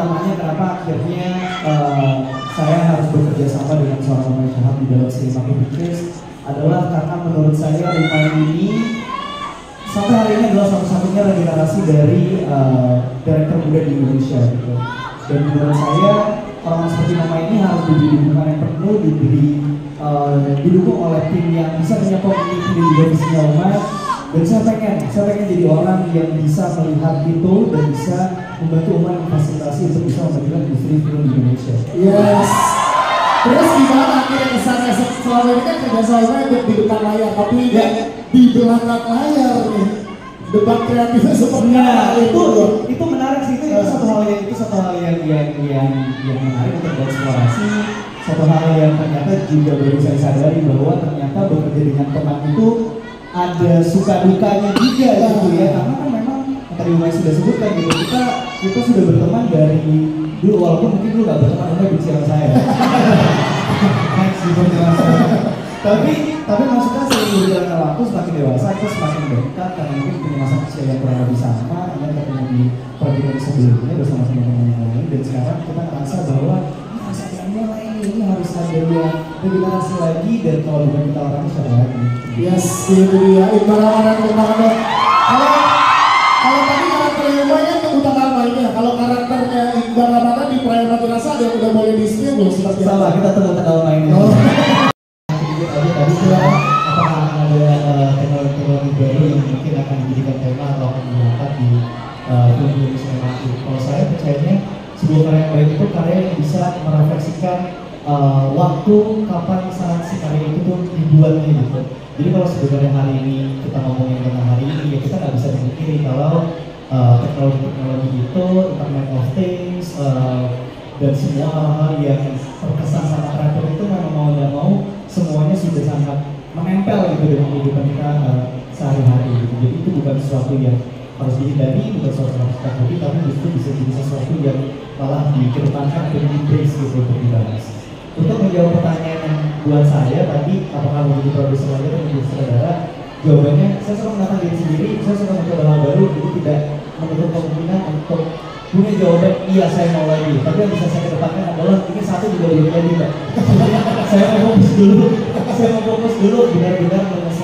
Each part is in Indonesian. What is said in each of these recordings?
utamanya kenapa akhirnya saya harus bekerja sama dengan seorang pemain Syahab di dalam Cinema Pictures adalah karena menurut saya Lumayan ini sampai hari ini adalah satu-satunya regenerasi dari director muda di Indonesia gitu. Dan menurut saya orang seperti Mama ini harus diberi dukungan yang penuh, didukung oleh tim yang bisa menyokong ini juga visinya Umat. Dan saya pengen jadi orang yang bisa melihat itu dan bisa membantu Umat memfasilitasi untuk bisa memajukan industri film di Indonesia. Yes. Terus gimana akhirnya kesannya selama ini kan kerjasamanya di depan layar, tapi di belakang layar nih debat kreatifnya seperti itu menarik sih, itu satu hal yang menarik untuk bereksplorasi, satu hal yang ternyata juga baru saya sadari bahwa ternyata bekerja dengan teman itu ada suka dukanya juga gitu ya, karena kan memang tadi Umay sudah sebutkan gitu, kita sudah berteman dari dulu, walaupun mungkin dulu gak berteman, Umay benci sama saya. Tapi maksudnya seiring berjalannya waktu semakin dewasa kita semakin dekat karena mungkin punya masa kecil yang kurang lebih sama, dan ketemu di program sebelumnya bersama teman-teman yang lain, dan sekarang kita merasa bahwa harus ada yang mulai, ini harus ada yang regenerasi lagi, dan kalau bukan kita orangnya siapa lagi? Yes, itu dia. Ibarat kalau tadi karakter Umay kan utama mainnya, kalau karakternya Iqbal Ramadan di Perayaan Mati Rasa ada udah boleh di-stream belum seperti apa? Sama, kita tunggu tanggal mainnya. Tadi apakah akan ada teknologi baru yang mungkin akan dijadikan tema atau akan diangkat di film-film sinematik? Kalau saya percayanya sebuah karya yang baik itu karya yang bisa merefleksikan waktu kapan saat si karya itu tuh dibuatnya gitu. Jadi kalau sebenarnya hari ini kita ngomongin tentang hari ini, ya kita nggak bisa memikiri kalau teknologi itu, Internet of Things, dan semua hal-hal yang terkesan sama kreatif itu memang mau tidak mau semuanya sudah sangat menempel gitu dengan kehidupan kita sehari-hari gitu. Jadi itu bukan sesuatu yang harus dihindari, bukan sesuatu yang harus ditakuti, tapi justru bisa jadi sesuatu yang malah dikedepankan dan di-embrace gitu untuk dibahas. Untuk menjawab pertanyaan yang buat saya tadi, apakah menjadi produser lagi atau menjadi sutradara? Jawabannya, saya suka mengenalkan diri sendiri, saya suka mencoba hal baru, jadi tidak menutup kemungkinan untuk punya jawaban iya saya mau lagi. Tapi yang bisa saya kedepankan adalah ini satu juga belum jadi, Mbak. Saya mau fokus dulu benar-benar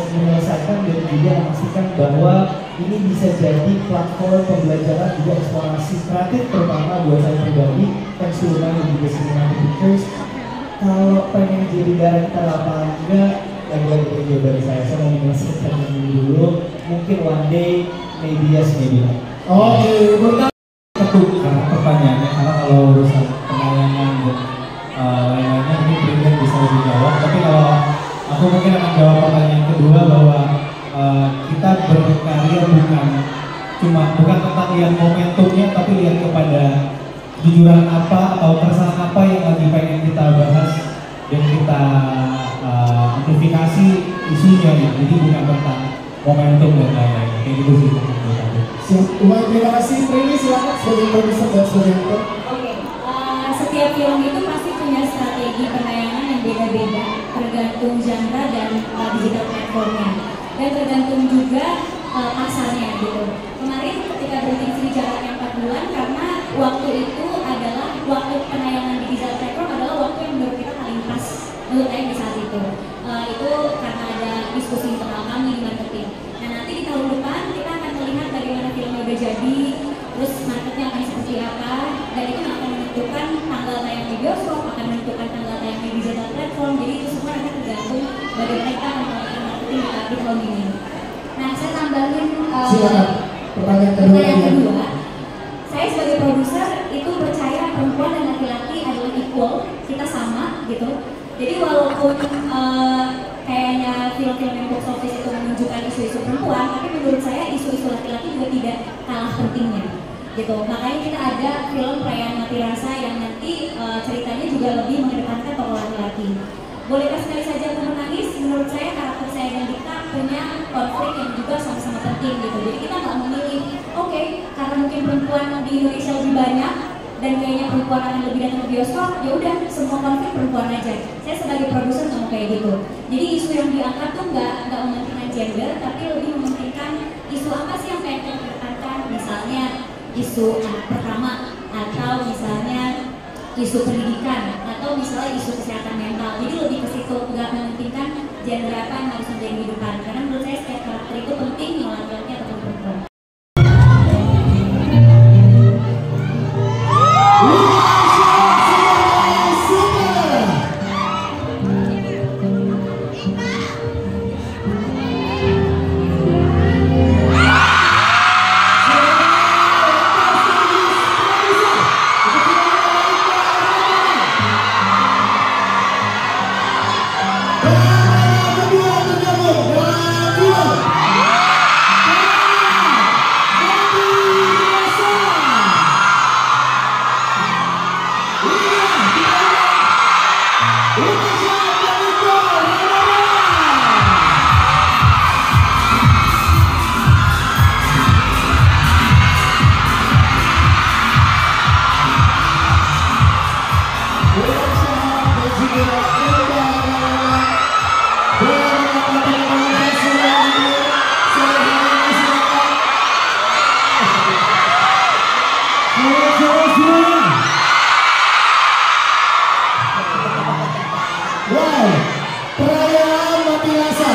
menyelesaikan dan juga memastikan bahwa ini bisa jadi platform pembelajaran juga eksplorasi kreatif, terutama buat saya pribadi, thanks to Umay dan juga Cinema Pictures. Kalau pengen jadi director apa enggak, lagi-lagi itu dari saya mau menyelesaikan ini dulu. Mungkin one day, maybe yes, maybe not. Oke, karena pertanyaannya, karena kalau urusan penayangan dan lain-lainnya ini Brindan bisa lebih jawab. Tapi kalau aku mungkin akan jawab pertanyaan kedua bahwa kita berkarya bukan tentang lihat momentumnya, tapi lihat kepada jujuran apa atau keresahan apa yang lagi pengen kita bahas dan kita amplifikasi isunya gitu. Jadi bukan tentang momentum dan lain-lain. Kayak gitu sih. Umay, terima kasih. Prini, silakan sebagai produser dan sebagai aktor. Oke, setiap film itu pasti punya strategi penayangan yang beda-beda, tergantung genre dan digital platformnya, dan tergantung juga pasarnya gitu. Kemarin ketika berhenti di jaraknya 4 bulan karena waktu itu adalah waktu penayangan di digital platform adalah waktu yang menurut kita paling pas untuk tayang di saat itu. Itu karena ada diskusi internal kami di marketing. Nah nanti di tahun depan kita akan melihat bagaimana filmnya udah jadi, terus marketnya akan seperti apa, dan itu akan menentukan tanggal tayang di bioskop, akan menentukan tanggal tayang di digital platform. Jadi itu semua akan tergantung bagaimana kita akan melakukan marketing di tahun ini. Nah saya tambahin pertanyaan kedua. Saya sebagai produser itu percaya perempuan dan laki-laki adalah equal, kita sama gitu. Jadi walaupun kayaknya film-film yang box office itu menunjukkan isu-isu perempuan, tapi menurut saya isu-isu laki-laki juga tidak kalah pentingnya gitu. Makanya kita ada film Perayaan Mati Rasa yang nanti ceritanya juga lebih mengedepankan tokoh laki-laki. Bolehkah sekali saja aku menangis? Menurut saya karakter saya dan Dika punya konflik yang juga sama-sama penting gitu. Jadi kita nggak memilih, oke, karena mungkin perempuan di Indonesia lebih banyak dan kayaknya perempuan akan lebih datang ke bioskop, ya udah semua konflik perempuan aja. Saya sebagai produser nggak mau kayak gitu. Jadi isu yang diangkat tuh nggak mementingkan gender, tapi lebih mementingkan isu apa sih yang pengen kita kedepankan. Misalnya isu anak pertama atau misalnya isu pendidikan, atau misalnya isu kesehatan mental. Jadi lebih ke situ, nggak mementingkan genre apa yang harus menjadi di depan. Karena menurut saya setiap karakter itu penting, mau laki-laki ataupun perempuan. Wow, perayaan Matiasa.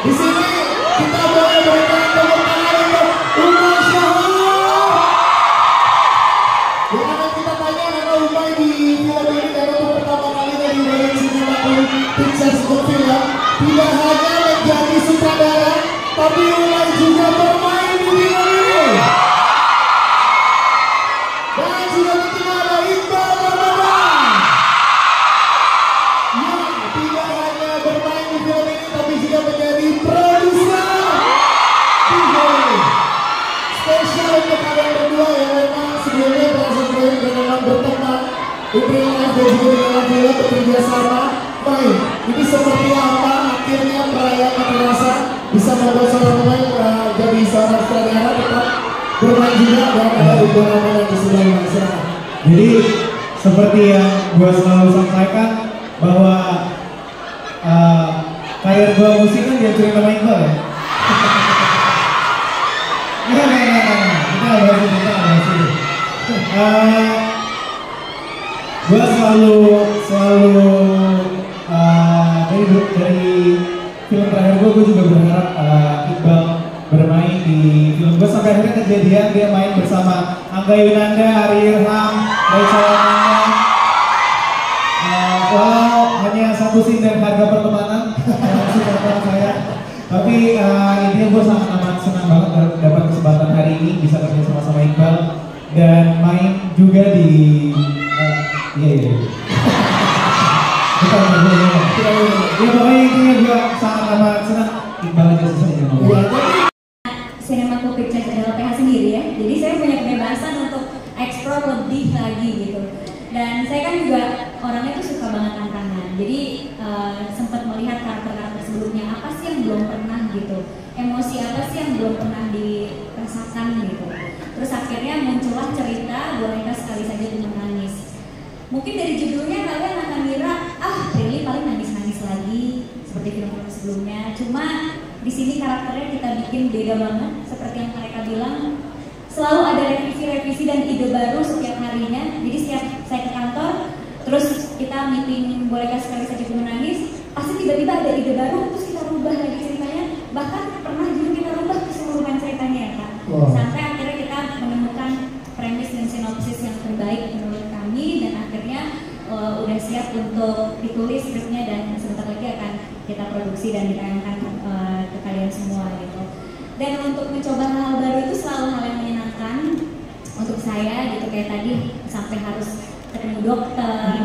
Di sini kita boleh berikan tepuk tangan untuk Umay Shahab. Yang akan kita tanya karena Umay di film ini dan untuk pertama kalinya di Berlin Cinematic Pictures Film tidak hanya menjadi sutradara, tapi Umay juga bermain di film ini. Dan sudah tentunya ada Iqbal Ramadan yang tidak hanya bermain di film ini tapi juga menjadi produser video spesial untuk kalian berdua yang memang sebelumnya proses film dan memang berteman di real life dan juga di dalam film bekerja sama. Baik, ini seperti apa akhirnya perayaan Matiasa bisa membuat seorang pemain jadi seorang sutradara tetap bermain juga dan ada Iqbal Ramadan di sebelah sana. Jadi seperti yang gue selalu sampaikan bahwa karir gue musik kan diaturin sama Iqbal ya. Kita nggak bahas itu. Gue selalu dari film terakhir gue juga berharap Iqbal bermain di film gue sampai akhirnya kejadian dia main bersama Angga Yunanda, Ari Irham, Rachel Amanda. Walau hanya satu scene dan harga pertemanan supporter saya, tapi intinya gue sangat amat senang banget dapat kesempatan hari ini bisa kerja sama Iqbal dan main juga di iya. Bukan pokoknya intinya gue sangat amat senang Iqbal aja selesai ngomong. Cinematic Pictures adalah PH sendiri ya, jadi saya punya kebebasan untuk explore lebih lagi gitu. Dan saya kan juga orangnya tuh suka banget tantangan, jadi sempat melihat karakter-karakter sebelumnya apa sih yang belum pernah gitu, emosi apa sih yang belum pernah dirasakan gitu. Terus akhirnya muncullah cerita Boneka Sekali Saja Untuk Menangis. Mungkin dari judulnya kalian akan ngira Prilly paling nangis-nangis lagi seperti film-film sebelumnya. Cuma di sini karakternya kita bikin beda banget, seperti yang mereka bilang. Selalu ada revisi-revisi dan ide baru setiap harinya. Jadi setiap saya ke kantor, terus kita meeting Boneka Sekali Saja Untuk Menangis, pasti tiba-tiba ada ide baru, terus kita rubah lagi ceritanya. Bahkan pernah juga kita rubah keseluruhan ceritanya ya Kak. Sampai akhirnya kita menemukan premis dan sinopsis yang terbaik menurut kami, dan akhirnya udah siap untuk ditulis skripnya dan sebentar lagi akan kita produksi dan ditayangkan ke kalian semua gitu. Dan untuk mencoba hal baru itu selalu hal yang menyenangkan untuk saya gitu, kayak tadi sampai harus ketemu dokter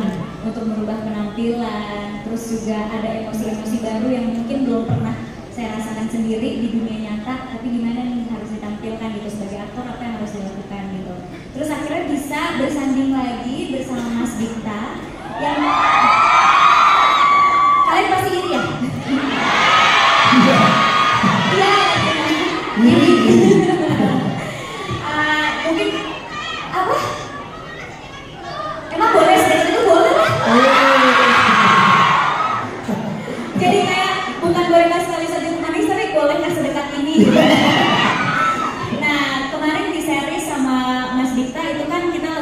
untuk merubah penampilan, terus juga ada emosi-emosi baru yang mungkin belum pernah saya rasakan sendiri di dunia nyata, tapi gimana nih harus ditampilkan gitu sebagai aktor, apa yang harus dilakukan gitu. Terus akhirnya bisa bersanding lagi bersama Mas Dikta yang kalian pasti iri ya? Iya. Mungkin apa? Emang boleh sedikit itu boleh lah. Jadi kayak bukan Boneka Sekali Saja Untuk Menangis, tapi bolehkah sedekat ini? Nah kemarin di series sama Mas Dikta itu kan kita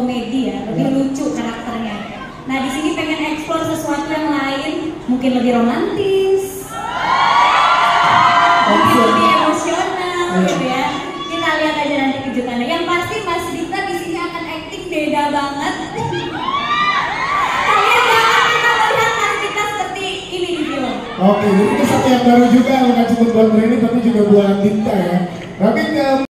komedi ya, lebih lucu karakternya. Nah di sini pengen eksplor sesuatu yang lain, mungkin lebih romantis, mungkin lebih emosional, gitu ya. Kita lihat aja nanti kejutannya. Yang pasti Mas Dita di sini akan acting beda banget. Kalian jangan kita melihat Mas Dita seperti ini di film. Oke, jadi itu satu yang baru juga, bukan cuma buat Breni tapi juga buat Dita ya. Tapi ke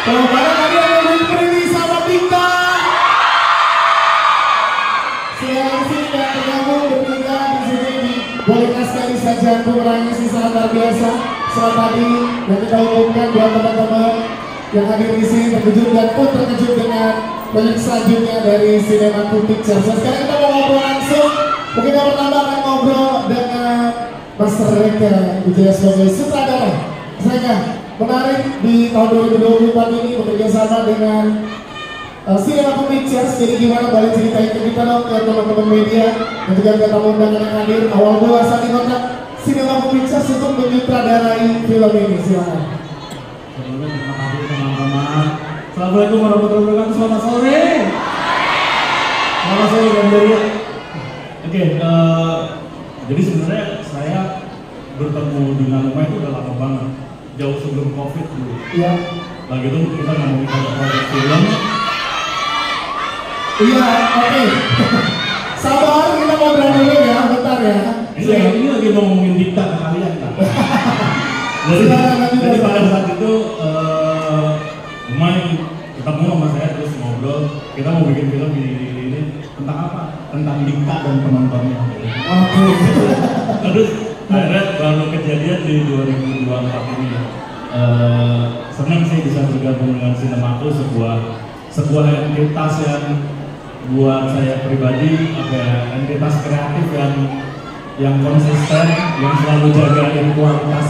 kalau kalian tadi ada Breni sama Dita, silakan sini dan tergabung bertiga di sini. Bolehkah sekali saja kurangnya sih sangat luar biasa. Selamat tadi dan kita umumkan buat teman-teman yang hadir di sini terkejut dan pun terkejut dengan proyek selanjutnya dari Cinematic Pictures. Sekarang kita mau ngobrol langsung. Mungkin yang pertama akan ngobrol dengan Mas Reka Wijaya sebagai sutradara. Mas Reka, menarik di tahun 2024 ini bekerjasama dengan Cinematic Pictures. Jadi gimana, boleh ceritain ke kita dong, ke teman-teman media dan juga ke tamu undangan yang hadir. Awal mula saat dikontak Cinematic Pictures untuk menyutradarai film ini, silakan. Sebelumnya terima kasih teman-teman. Assalamualaikum warahmatullahi wabarakatuh. Selamat sore. Selamat sore dan dari. Oke, jadi sebenarnya saya bertemu dengan Uma itu udah lama banget, jauh sebelum COVID dulu. Iya. Lagi itu kita ngomongin proyek film. Iya, oke. Sabar, kita ngobrol dulu ya, bentar ya. Ini lagi ngomongin Dita ke kalian kan. Jadi pada saat itu Uma ketemu sama saya terus ngobrol. Kita mau bikin film ini tentang apa? Tentang Dita dan penontonnya. Oke. Terus akhirnya baru kejadian di 2024 ini. Senang sih bisa bergabung dengan Cinematic, sebuah entitas yang buat saya pribadi entitas kreatif yang konsisten, yang selalu jagain kualitas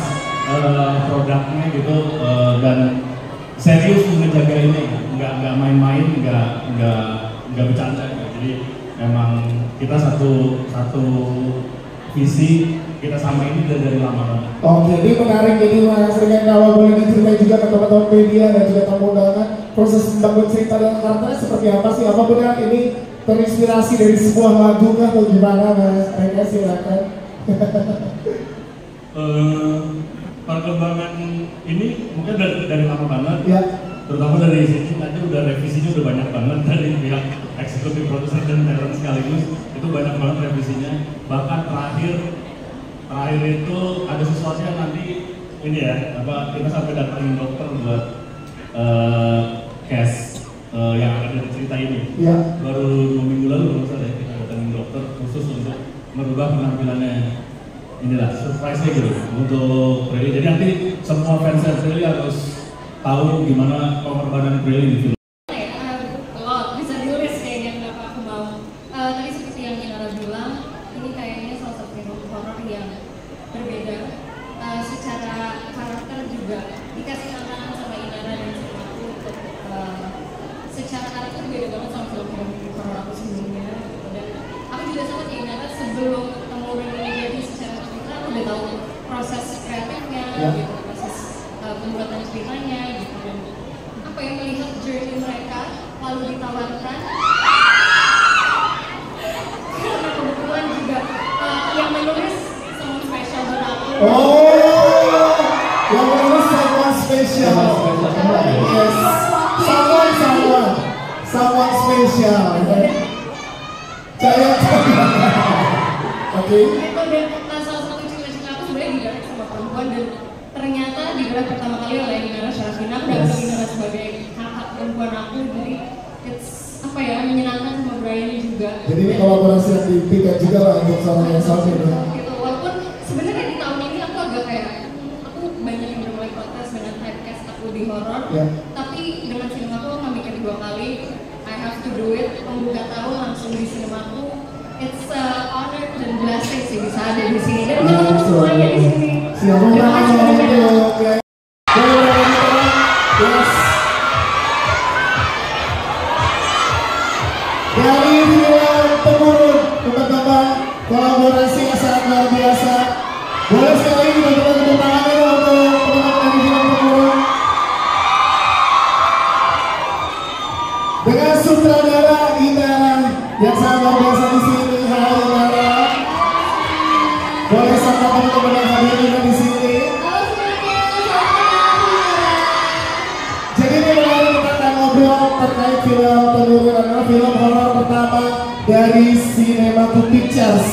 produknya gitu, dan serius menjaga ini, nggak main-main, nggak bercanda. Jadi memang kita satu visi, kita sama ini dari lama banget. Oke, ini menarik. Jadi Mas Reka, kalau boleh diceritain juga ke teman-teman media dan juga tamu undangan, proses membangun cerita dan karakternya seperti apa sih? Apa benar ini terinspirasi dari sebuah lagu atau gimana, Mas Reka? Silakan. Perkembangan ini mungkin dari lama banget. Ya. Terutama dari sini aja udah revisinya udah banyak banget dari pihak eksekutif produser dan talent sekaligus, itu banyak banget revisinya. Bahkan terakhir itu ada sesuatu yang nanti ini ya, kita sampai datangin dokter buat cast yang akan dari cerita ini. Ya. Baru 2 minggu lalu kalau salah kita datangin dokter khusus untuk merubah penampilannya. Inilah surprise-nya gitu untuk Prilly. Jadi nanti semua fans Prilly harus tahu gimana pengorbanan Prilly di film. Bisa diulis kayaknya nggak aku mau. Tadi seperti yang Inara bilang, ini kayaknya salah satu film horor yang berbeda. Secara karakter juga dikasih tantangan sama Inara dan sama aku untuk secara karakter beda banget sama film-film horor aku sebelumnya. Dan aku juga sama kayak Inara, sebelum ketemu Reni jadi secara cerita aku udah tahu proses kreatifnya, gitu, proses pembuatan ceritanya gitu, dan apa yang melihat journey mereka lalu ditawarkan karena kebetulan juga yang menulis someone spesial buat aku. Oh, yang menulis someone spesial. Yes. Someone special. Caya. Oke. Itu dan salah satu cita-cita aku sebenarnya digarap sama perempuan, dan ternyata digarap pertama kali oleh Inara Syarafina. Aku dapat Inara sebagai kakak perempuan aku, jadi it's apa ya, menyenangkan sama Brian juga. Jadi ini kolaborasi yang diimpikan juga lah untuk sama yang satu ya. Gitu, walaupun sebenarnya di tahun ini aku agak kayak, aku banyak yang udah mulai protes dengan typecast aku di horor, tapi dengan sinema aku nggak mikir 2 kali. I have to do it. Pembuka tahun langsung di sinemaku. It's honor dan blessing sih bisa ada di sini dan ketemu semuanya di sini. Siapa yang oke. Yes. Dari film Temurun, teman-teman, kolaborasi yang sangat luar biasa. Boleh sekali teman-teman tepuk tangannya untuk teman-teman dari film Temurun. Dengan sutradara Inara yang sangat luar biasa di sini. Halo Inara. Boleh sapa teman-teman yang hadir juga di sini. Jadi ini menarik, kita akan ngobrol terkait film Temurun adalah film horor pertama dari Cinemaku Pictures.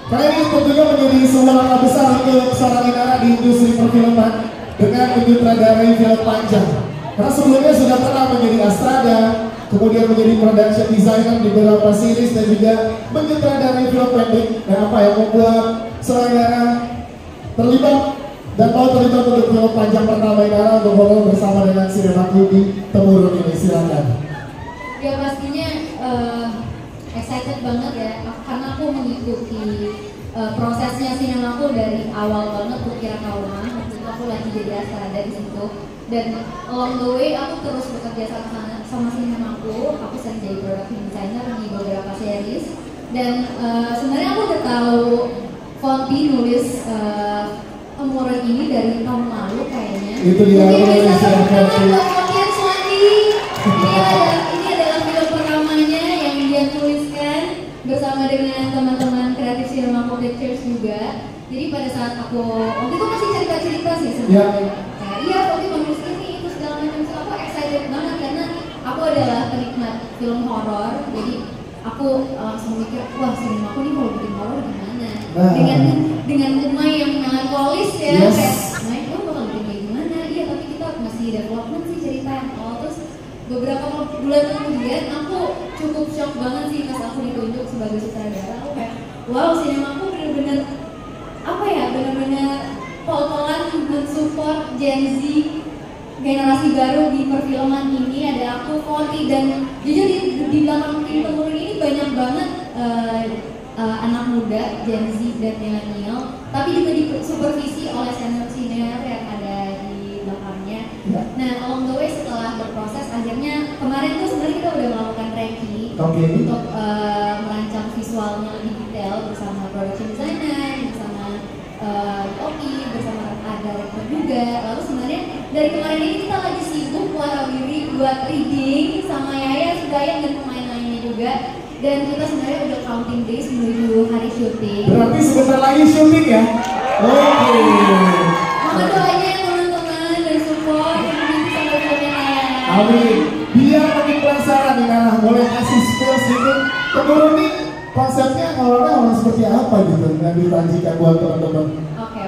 Kali ini tentunya menjadi sebuah langkah besar untuk seorang Inara di industri perfilman dengan menyutradarai film panjang. Karena sebelumnya sudah pernah menjadi Astrada, kemudian menjadi production designer di beberapa series dan juga menyutradarai film pendek. Dan apa yang membuat seorang Inara terlibat dan mau terlibat untuk film panjang pertama Inara untuk horor bersama dengan Cinemaku di Temurun ini, silakan. Ya pastinya excited banget ya, karena aku mengikuti prosesnya sinemaku dari awal banget. Kukira Kauma, waktu itu aku lagi jadi Astrada di situ, dan along the way aku terus bekerja sama sinemaku. Aku sering jadi production designer di beberapa series, dan sebenarnya aku udah tahu Fonti nulis Temurun ini dari tahun lalu kayaknya. Itu dia. Mungkin bisa tepuk tangan buat Fonti Suwandi. Ini adalah film pertamanya yang dia tuliskan bersama dengan teman-teman kreatif Cinemaku Pictures juga. Jadi pada saat aku waktu itu masih cerita-cerita sih sebenarnya. Iya, waktu menulis ini itu segala macam, aku excited banget karena aku adalah penikmat film horor. Jadi aku langsung mikir, wah Cinemaku nih mau bikin horor gimana? Dengan tema yang melankolis ya, kayak, nah itu bakal bikin kayak gimana? Iya, tapi kita masih development sih ceritanya. Terus beberapa bulan kemudian aku cukup shock banget sih pas aku ditunjuk sebagai sutradara. Aku kayak, wow, Cinemaku bener-bener apa ya, bener-bener pol-polan mensupport Gen Z, generasi baru di perfilman ini. Ada aku, Fonti, dan jujur di belakang tim Temurun ini banyak banget anak muda, Gen Z dan milenial, tapi juga disupervisi oleh senior-senior yang ada di belakangnya. Nah, along the way setelah berproses, akhirnya kemarin tuh sebenarnya kita udah melakukan ranking untuk merancang visualnya lebih detail bersama production designer, bersama Oki, bersama director juga. Lalu sebenarnya dari kemarin ini kita lagi sibuk warawiri buat reading sama Yaya, Sugayang, dan pemain lainnya juga. Dan kita sebenarnya udah counting days menuju hari syuting. Berarti sebentar lagi syuting ya? Oke. Mohon doanya teman-teman dan support nanti sampai filmnya ya. Amin. Biar makin penasaran nih, Nana, boleh kasih spill sedikit. Temurun nih konsepnya orang seperti apa gitu yang ditanjikan buat teman-teman? Oke.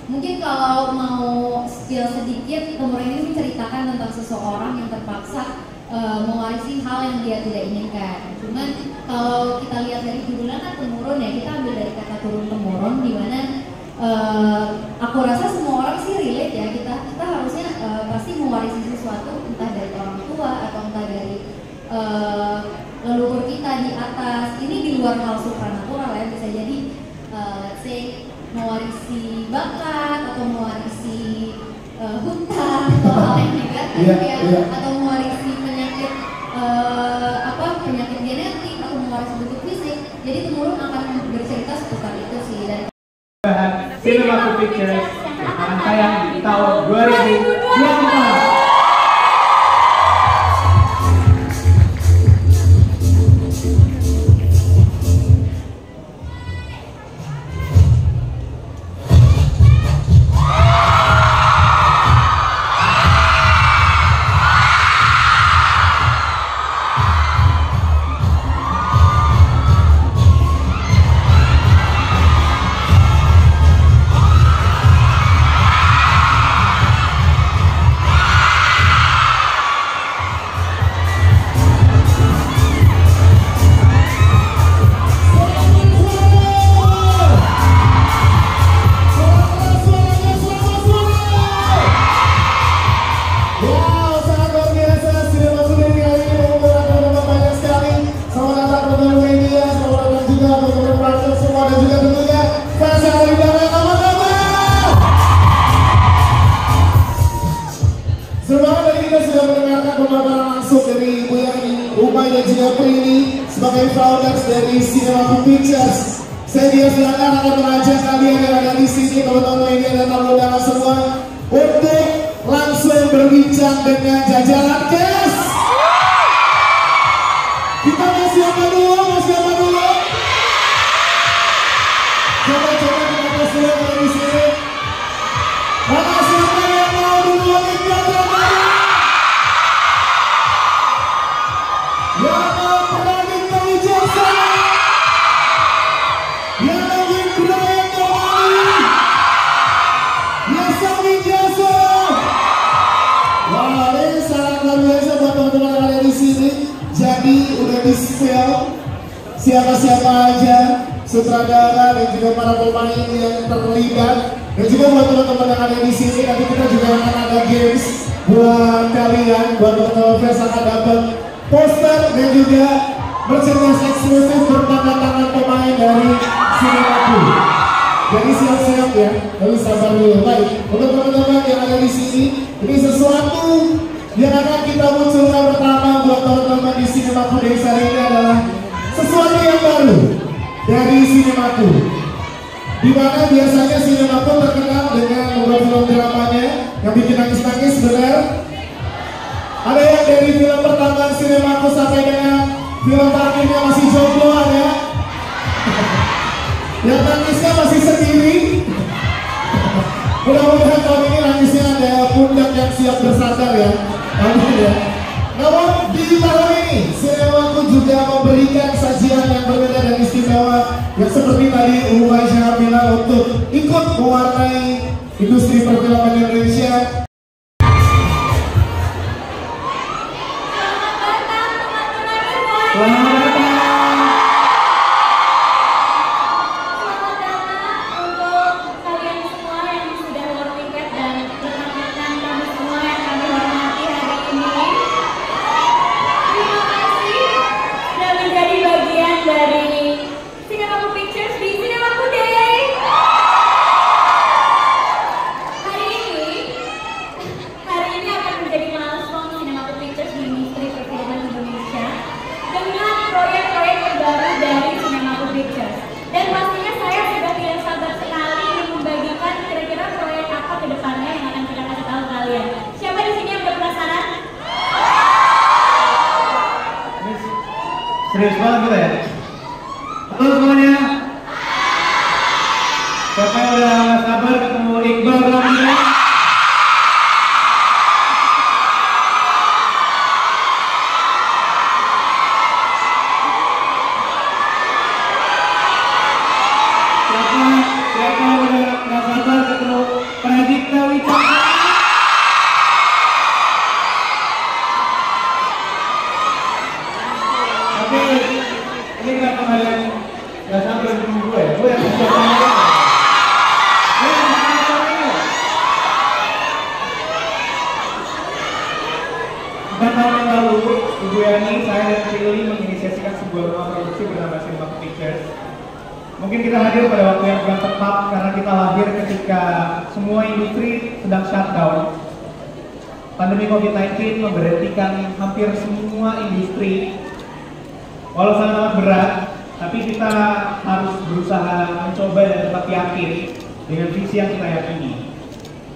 Mungkin kalau mau spill sedikit, Temurun ini menceritakan tentang seseorang yang terpaksa mewarisi hal yang dia tidak inginkan. Cuman kalau kita lihat dari judulnya kan Temurun ya, kita ambil dari kata turun temurun, di mana aku rasa semua orang sih relate ya. Kita harusnya pasti mewarisi sesuatu, entah dari orang tua atau entah dari leluhur kita di atas. Ini di luar hal supranatural ya, bisa jadi let's say mewarisi bakat atau mewarisi hutang atau hal yang negatif atau mewarisi penyakit genetik atau mewarisi bentuk fisik. Jadi Temurun akan bercerita seputar itu sih. Dan Cinemaku Pictures akan tayang di tahun 2024. Umay dan juga Prini sebagai founders dari Cinemaku Pictures. Saya silakan akan mengajak kalian yang ada di sini, teman-teman media dan tamu undangan semua, untuk langsung berbincang dengan jajaran KES. Kita masih apa dulu? Coba kita kasih yang ada di sini. Mana siapa yang mau duluan ikut? Yang mau berani kali jasa, yang ingin berani kembali, yang sami jasa. Wah, ini sangat luar biasa buat teman-teman yang ada di sini. Jadi udah di spill siapa-siapa aja sutradara dan juga para pemain yang terlibat, dan juga buat teman-teman yang ada di sini. Nanti kita juga akan ada games buat kalian, buat teman-teman fans akan dapat poster dan juga merchandise eksklusif bertanda tangan pemain dari Cinemaku. Jadi siap-siap ya, tapi sabar dulu. Baik, untuk teman-teman yang ada di sini, ini sesuatu yang akan kita munculkan pertama buat teman-teman di Cinemaku Desa ini adalah sesuatu yang baru dari Cinemaku. Dimana biasanya Cinemaku terkenal dengan beberapa film dramanya yang bikin nangis-nangis, benar? Ada yang dari film pertama Cinemaku sampai dengan film terakhirnya masih jomblo ada? Yang nangisnya masih sendiri? Mudah-mudahan tahun ini nangisnya ada pundak yang siap bersandar ya. Amin ya. Namun di tahun ini Cinemaku juga memberikan sajian yang berbeda dan istimewa, yang seperti tadi Umay Syahab bilang, untuk ikut mewarnai industri perfilman Indonesia. Selamat datang. Selamat datang untuk kalian semua yang sudah war tiket dan rekan-rekan kami semua yang kami hormati hari ini. Terima kasih sudah menjadi bagian dari Cinemaku Pictures di Cinemaku Day. Hari ini akan menjadi milestone Cinemaku Pictures di industri perfilman Indonesia dengan proyek-proyek terbaru dari Cinemaku Pictures. Dan pastinya saya sudah tidak sabar sekali ingin membagikan kira-kira proyek apa ke depannya yang akan kita kasih tahu kalian. Siapa di sini yang udah penasaran? Serius banget kita ya? Halo semuanya. Siapa yang udah gak sabar ketemu Iqbal Ramli? Siapa yang udah gak sabar ketemu Pradipta Wicaksono? Oke, ini kenapa kalian gak sabar ketemu gue? Gue yang bisa tanya. Gue yang bisa tanya. 4 tahun yang lalu, Ibu Yani, saya dan Prilly menginisiasikan sebuah rumah produksi bernama Cinemaku Pictures. Mungkin kita hadir pada waktu yang kurang tepat karena kita lahir ketika semua industri sedang shutdown. Pandemi COVID-19 memberhentikan hampir semua industri. Walau sangat berat, tapi kita harus berusaha mencoba dan tetap yakin dengan visi yang kita yakini.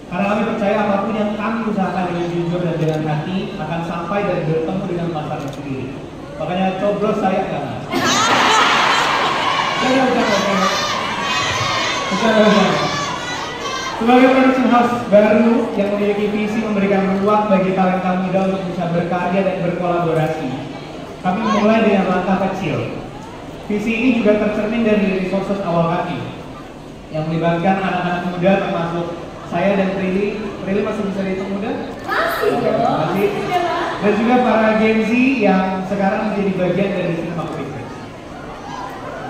Karena kami percaya apapun yang kami usahakan dengan jujur dan dengan hati akan sampai dan bertemu dengan pasarnya sendiri. Makanya coblos saya kan. Sebagai production house baru yang memiliki visi memberikan ruang bagi talenta muda untuk bisa berkarya dan berkolaborasi, kami mulai dengan langkah kecil. Visi ini juga tercermin dari resources awal kami yang melibatkan anak-anak muda termasuk saya dan Prilly. Prilly masih bisa dihitung muda? Masih dong. Masih. Dan juga para Gen Z yang sekarang menjadi bagian dari Cinemaku Pictures.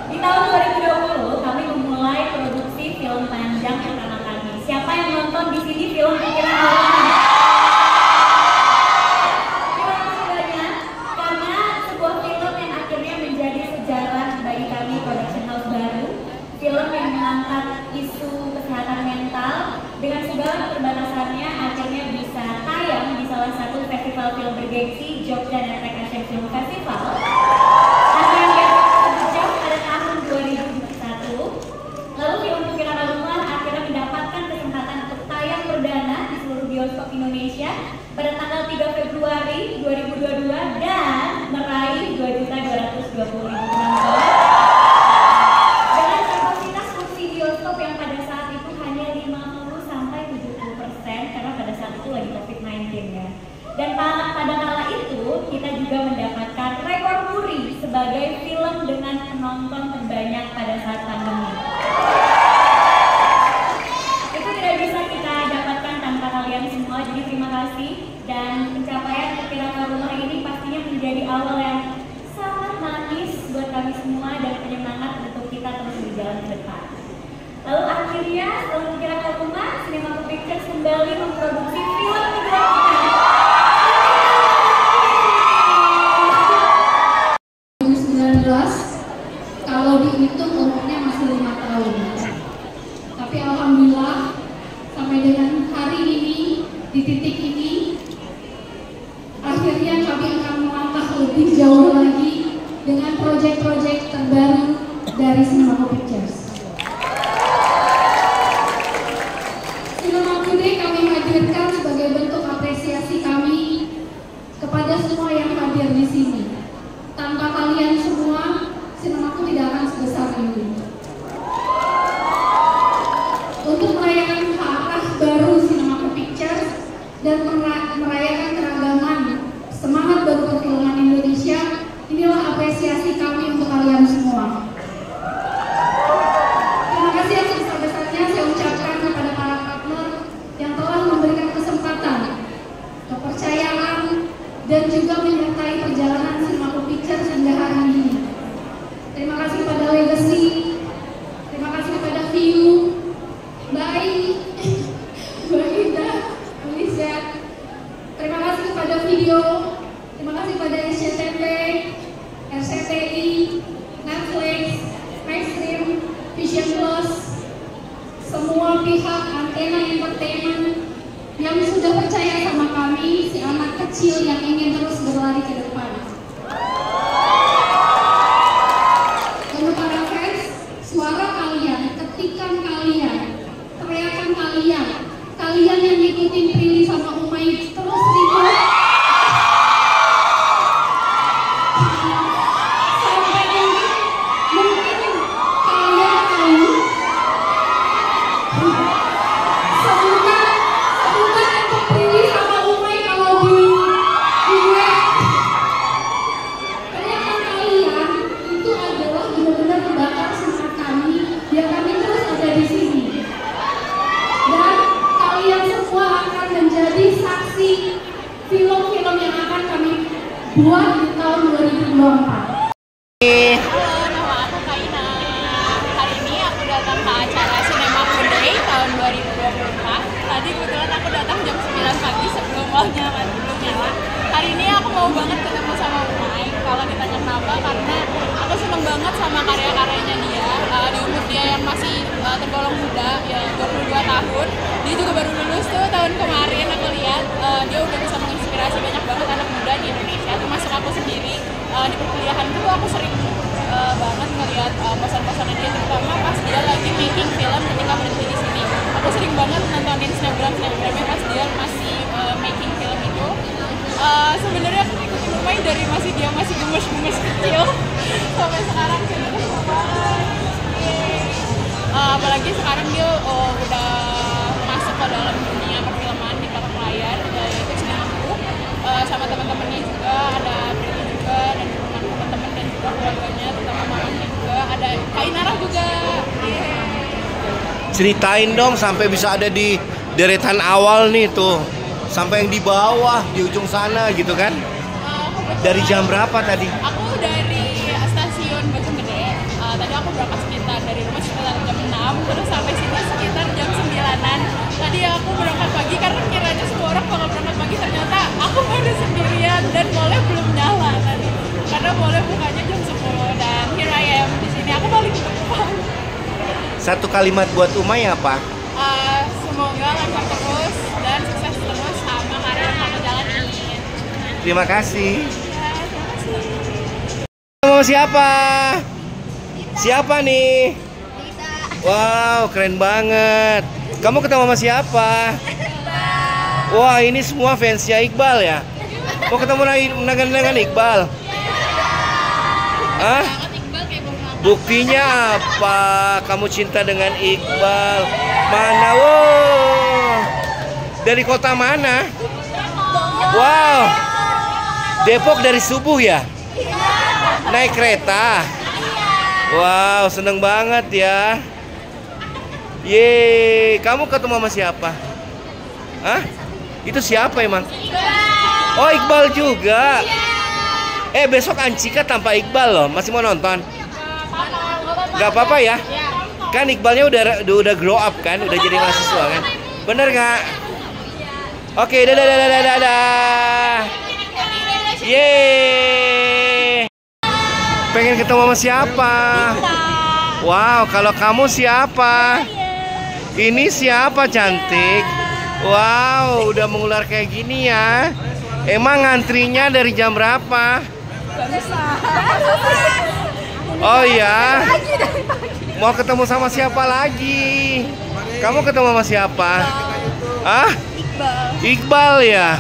Di tahun 2020 kami memulai produksi film panjang pertama kami. Siapa yang nonton di sini film pikiran awal? Terima kasih banyak karena sebuah film yang akhirnya menjadi sejarah bagi kami production house baru. Film yang mengangkat isu kesehatan mental dengan segala keterbatasannya akhirnya bisa tayang di salah satu festival film bergengsi Jogja Natrek Asian Film Festival. Indonesia pada tanggal 3 Februari 2022 dan meraih 2.220.000 penonton dengan kapasitas kursi bioskop yang pada saat itu hanya 50-70% karena pada saat itu lagi COVID-19 ya. Dan pada kala itu kita juga mendapatkan rekor muri sebagai film dengan penonton terbanyak pada saat pandemi. Itu tidak bisa kita dapatkan tanpa kalian semua, jadi terima kasih. Dan pencapaian Perkirakan Rumah ini pastinya menjadi awal yang sangat manis buat kami semua dan penyemangat untuk kita terus berjalan ke depan. Lalu akhirnya setelah Perkirakan Rumah, Cinemaku Pictures kembali memproduksi film kedua kita. 2019, kalau dihitung umurnya masih 5 tahun. Tapi alhamdulillah sampai dengan hari ini, di titik ini, akhirnya kami akan melangkah lebih jauh lagi dengan proyek-proyek terbaru dari Cinemaku Pictures. Cinemaku Day kami hadirkan sebagai bentuk apresiasi kami kepada semua yang hadir di sini. Tanpa kalian semua, Cinemaku tidak akan sebesar ini. Untuk merayakan arah baru Cinemaku Pictures dan merayakan keragaman semangat baru perfilman Indonesia, inilah apresiasi kami untuk kalian semua. Terima kasih yang sebesar-besarnya saya ucapkan kepada para partner yang telah memberikan kesempatan, kepercayaan, dan juga menyertai perjalanan Cinemaku Pictures hingga hari ini. Terima kasih kepada Legacy, terima kasih kepada View, Mbak Ida, Alicia, terima kasih kepada Video, terima kasih kepada SCTV, RCTI, Netflix, Maxstream, Vision Plus, semua pihak Antena Entertainment yang sudah percaya sama kami, si anak kecil yang ingin terus berlari ke depan. Untuk para fans, suara kalian, ketikan kalian, teriakan kalian, kalian yang ngikutin Prilly sama Umay terus ribut sampai mungkin kalian tahu sebutan untuk Prilly sama Umay kalau di web. Teriakan kalian itu adalah benar-benar membakar semangat kami biar kami terus ada di sini. Dan kalian semua akan menjadi saksi film-film yang akan kami buat di tahun 2024. Halo, nama aku Kaina. Hari ini aku datang ke acara Cinemaku Day tahun 2024. Tadi kebetulan aku datang jam 9 pagi sebelum mallnya belum nyala. Hari ini aku mau banget ketemu sama Umay. Kalau ditanya kenapa, karena aku seneng banget sama karya-karyanya dia. Di umur dia yang masih tergolong muda, ya 22 tahun. Dia juga baru lulus tuh tahun kemarin. Aku lihat dia udah bisa menginspirasi banyak banget anak muda di Indonesia, termasuk aku sendiri. Di perkuliahan itu aku sering banget ngeliat posan-posannya dia, terutama pas dia lagi making film ketika berhenti di sini. Aku sering banget nontonin snapgramnya pas dia masih making film itu. Sebenarnya aku ikutin Umay dari dia masih gemes-gemes kecil sampai sekarang sebenarnya seru banget. Apalagi sekarang dia udah masuk ke dalam dunia perfilman di belakang layar, yaitu Cinemaku. Sama teman-temannya juga, ada Prilly juga, dan teman-teman dan juga keluarganya, terutama mamanya juga, ada Kainara juga. Ceritain dong sampai bisa ada di deretan awal nih tuh, sampai yang di bawah di ujung sana gitu kan. Dari jam berapa tadi? Aku dari stasiun Bojonggede. Tadi aku berangkat sekitar dari rumah sekitar jam 6, terus sampai sini sekitar jam 9-an. Tadi aku berangkat pagi karena kiranya semua orang kalau berangkat pagi, ternyata aku baru sendirian dan mallnya belum nyala tadi. Karena mallnya bukanya jam 10 dan here I am di sini. Aku balik ke depan. Satu kalimat buat Umay apa? Semoga lancar terus dan sukses terus sama karya yang kamu jalanin. Terima kasih. Ya, terima kasih. Mau siapa? Siapa nih? Wow, keren banget. Kamu ketemu sama siapa? Wah, ini semua fansnya Iqbal ya? Mau ketemu dengan Iqbal? Hah? Buktinya apa? Kamu cinta dengan Iqbal? Mana? Wow. Dari kota mana? Wow. Depok dari subuh ya? Naik kereta? Wow, seneng banget ya. Yeay, kamu ketemu sama siapa? Hah? Itu siapa emang? Oh, Iqbal juga. Besok Ancika tanpa Iqbal loh. Masih mau nonton? Gak apa-apa ya? Kan Iqbalnya udah grow up kan? Udah jadi mahasiswa kan? Bener gak? Oke, dadah. Yeay. Pengen ketemu sama siapa? Wow, kalau kamu siapa? Ini siapa cantik? Wow, udah mengular kayak gini ya. Emang ngantrinya dari jam berapa? Oh ya. Mau ketemu sama siapa lagi? Kamu ketemu sama siapa? Ah? Iqbal ya?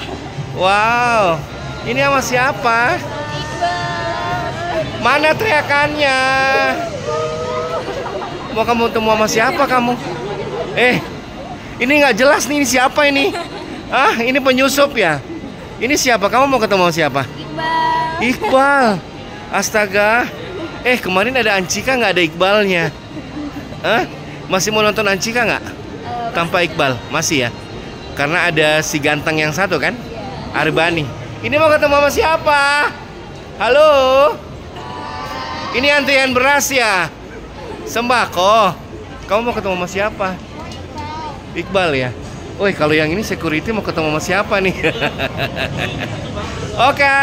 Wow. Ini sama siapa? Mana teriakannya? Mau kamu ketemu sama siapa kamu? Ini nggak jelas nih, ini siapa ini? Ah, ini penyusup ya? Ini siapa? Kamu mau ketemu sama siapa? Iqbal. Astaga. Kemarin ada Ancika, nggak ada Iqbalnya. Hah? Masih mau nonton Ancika nggak? Tanpa Iqbal? Masih ya? Karena ada si ganteng yang satu kan? Arbani. Ini mau ketemu sama siapa? Halo? Ini antrian beras ya? Sembako. Kamu mau ketemu sama siapa? Iqbal ya? Woi, kalau yang ini security mau ketemu sama siapa nih? Oke.